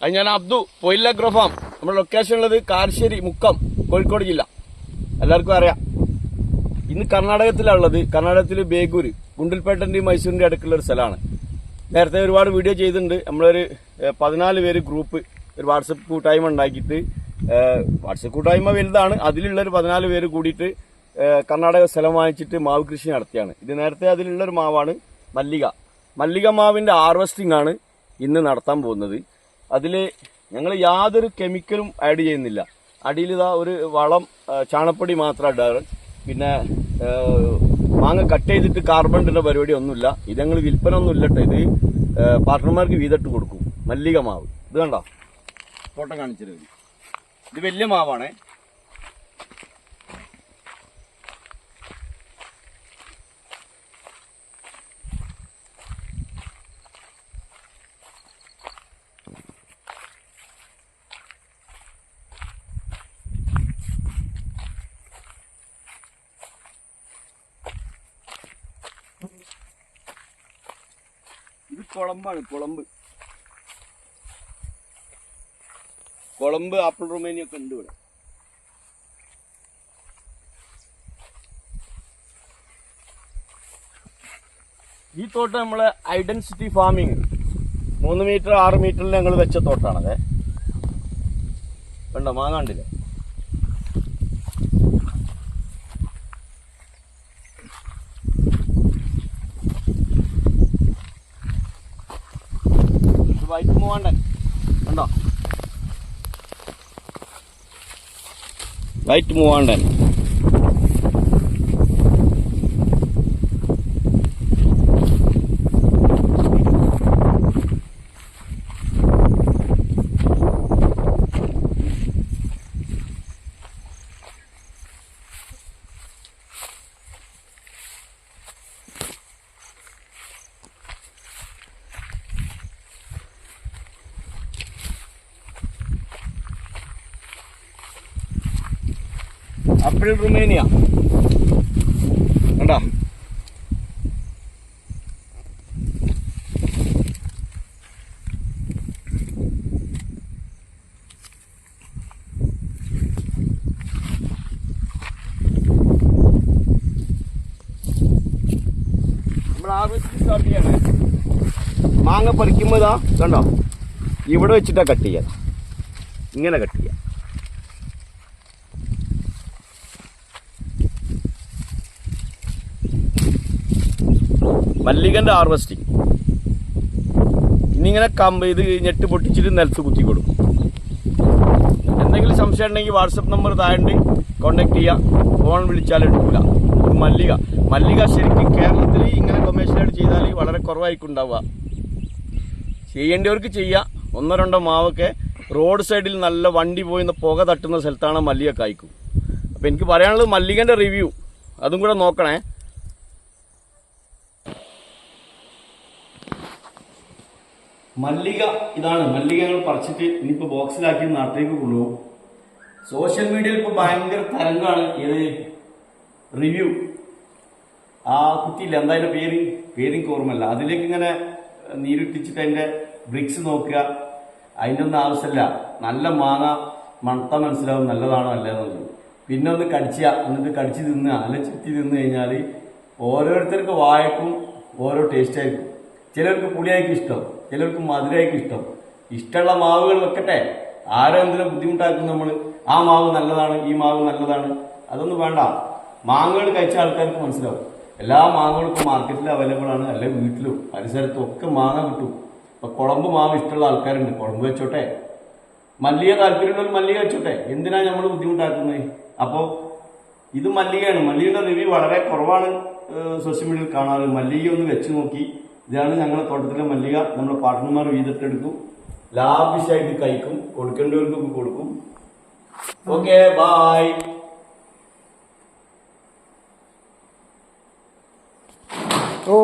അത് ഞാൻ അബ്ദു പൊയില അഗ്രോഫാം. നമ്മുടെ ലൊക്കേഷൻ ഉള്ളത് കാരശ്ശേരി മുക്കം, കോഴിക്കോട് ജില്ല. എല്ലാവർക്കും അറിയാം. ഇന്ന് കർണാടകത്തിലുള്ളത്. കർണാടകത്തിൽ ബേഗൂര്, ഗുണ്ടൽപേട്ടന്റെയും മൈസൂരിന്റെ അടുക്കുള്ള ഒരു സ്ഥലമാണ്. നേരത്തെ ഒരുപാട് വീഡിയോ ചെയ്തിട്ടുണ്ട്. നമ്മളൊരു 14 പേര് ഗ്രൂപ്പ്, ഒരു വാട്സപ്പ് കൂട്ടായ്മ ഉണ്ടാക്കിയിട്ട്, വാട്സപ്പ് കൂട്ടായ്മ വലുതാണ്, അതിലുള്ളൊരു 14 പേര് കൂടിയിട്ട് കർണാടക സ്ഥലം വാങ്ങിച്ചിട്ട് മാവ് കൃഷി നടത്തിയാണ്. ഇത് നേരത്തെ അതിലുള്ളൊരു മാവാണ് മല്ലിക മാവിന്റെ ഹാർവെസ്റ്റിംഗ് ആണ് ഇന്ന് നടത്താൻ പോകുന്നത്. അതിൽ ഞങ്ങൾ യാതൊരു കെമിക്കലും ആഡ് ചെയ്യുന്നില്ല. അടിയിൽ ഇതാ ഒരു വളം, ചാണപ്പൊടി മാത്രം ഇടാറ്. പിന്നെ മാങ്ങ കട്ട് ചെയ്തിട്ട് കാർബണിന്റെ പരിപാടി ഒന്നുമില്ല. ഇത് ഞങ്ങൾ വിൽപ്പന ഒന്നും ഇല്ലട്ടോ. ഇത് പാർട്ട്ണർമാർക്ക് വീതിട്ട് കൊടുക്കും. മല്ലിക മാവ് ഇത് കണ്ടോ, ഫോട്ടോ കാണിച്ചിരുന്നു. ഇത് വലിയ മാവാണേ. ഇത് കുളമ്പാണ്. കുളമ്പ് ആപ്പിൾ റുമേനിയൊക്കെ ഉണ്ട് ഇവിടെ. ഈ തോട്ടം നമ്മളെ ഐഡന്റിറ്റി ഫാമിങ് 3 മീറ്റർ 6 മീറ്ററിൽ ഞങ്ങൾ വെച്ച തോട്ടാണത്. വേണ്ട മാങ്ങാണ്ടില്ലേ. വൈറ്റ് മൂവാണ്ടൻ കണ്ടോ, വൈറ്റ് മൂവാണ്ടൻ. ആപ്പിൾ റുമേനിയ കണ്ടോ. നമ്മൾ ഹാർവെസ്റ്റ് സ്റ്റാർട്ട് ചെയ്യണേ. മാങ്ങ പറിക്കുമ്പോൾ ഇതാ കണ്ടോ, ഇവിടെ വെച്ചിട്ടാ കട്ട് ചെയ്യാം. ഇങ്ങനെ കട്ട് ചെയ്യാം. മല്ലികന്റെ ഹാർവെസ്റ്റിംഗ്. ഇനിയിങ്ങനെ ഇത് ഞെട്ട് പൊട്ടിച്ചിട്ട് നിലത്ത് കുത്തി കൊടുക്കും. എന്തെങ്കിലും സംശയം ഉണ്ടെങ്കിൽ വാട്സപ്പ് നമ്പർ താഴെ കോണ്ടാക്ട് ചെയ്യാം. ഫോൺ വിളിച്ചാൽ എടുക്കില്ല. മല്ലിക ശരിക്കും കേരളത്തിൽ ഇങ്ങനെ കൊമേഴ്ഷ്യലായിട്ട് ചെയ്താൽ വളരെ കുറവായിരിക്കും ഉണ്ടാവുക. ചെയ്യേണ്ടവർക്ക് ചെയ്യാം. 1-2 മാവൊക്കെ റോഡ് സൈഡിൽ നല്ല വണ്ടി പോയിന്ന് പുക തട്ടുന്ന സ്ഥലത്താണ് മല്ലിക കായ്ക്കും. അപ്പം എനിക്ക് പറയാനുള്ളത് മല്ലികന്റെ റിവ്യൂ അതും കൂടെ നോക്കണേ. മല്ലിക ഇതാണ്. മല്ലിക ഞങ്ങൾ പറിച്ചിട്ട് ഇനിയിപ്പോ ബോക്സിലാക്കി നാട്ടിലേക്ക് കൊണ്ടുപോകും. സോഷ്യൽ മീഡിയയിൽ ഇപ്പൊ ഭയങ്കര തരംഗമാണ് ഇത് റിവ്യൂ. ആ കുത്തിയില്ല, എന്തായാലും പേരെനിക്ക് ഓർമ്മല്ല. അതിലേക്ക് ഇങ്ങനെ നീരിട്ടിച്ചിട്ട് അതിന്റെ ബ്രിക്സ് നോക്കുക. അതിന്റെ ഒന്നും ആവശ്യമില്ല. നല്ല മാങ്ങ മണത്ത മനസ്സിലാവും നല്ലതാണോ അല്ലെന്നുള്ളത്. പിന്നെ ഒന്ന് എന്നിട്ട് കടിച്ച് തിന്നുക, അല്ല ചെത്തി തിന്നു കഴിഞ്ഞാൽ ഓരോരുത്തർക്ക് വായക്കും ഓരോ ടേസ്റ്റ് ആയിരിക്കും. ചിലർക്ക് പുളിയായിരിക്കും ഇഷ്ടം, ചിലർക്ക് മധുരമായിരിക്കും ഇഷ്ടം. ഇഷ്ടമുള്ള മാവുകൾ വെക്കട്ടെ. ആരോ എന്തിനാ ബുദ്ധിമുട്ടാക്കും നമ്മൾ. ആ മാവ് നല്ലതാണ്, ഈ മാവ് നല്ലതാണ്, അതൊന്നും വേണ്ട. മാങ്ങകൾ കഴിച്ച ആൾക്കാർക്ക് മനസ്സിലാവും. എല്ലാ മാങ്ങകൾക്കും മാർക്കറ്റിൽ അവൈലബിൾ ആണ്. അല്ലെ വീട്ടിലും പരിസരത്തും ഒക്കെ മാങ്ങ കിട്ടും. ഇപ്പൊ കുളമ്പ് മാവ് ഇഷ്ടമുള്ള ആൾക്കാരുണ്ട്, കുളമ്പ് വെച്ചോട്ടെ. മല്ലിക താല്പര്യമുള്ള മല്ലിക വെച്ചോട്ടെ. എന്തിനാ നമ്മൾ ബുദ്ധിമുട്ടാക്കുന്നത്? അപ്പോൾ ഇത് മല്ലികയാണ്. മല്ലികയുടെ റിവ്യൂ വളരെ കുറവാണ് സോഷ്യൽ മീഡിയയിൽ കാണാറ്. മല്ലിക ഒന്ന് വെച്ച് നോക്കി. ഇതാണ് ഞങ്ങളുടെ തോട്ടത്തിലെ മല്ലിക. നമ്മുടെ പാർട്ട്ണർമാർ വീതിട്ടെടുക്കും, ലാവിഷായിട്ട് കഴിക്കും, കൊടുക്കേണ്ടവർക്കൊക്കെ കൊടുക്കും. Okay, by. ഓ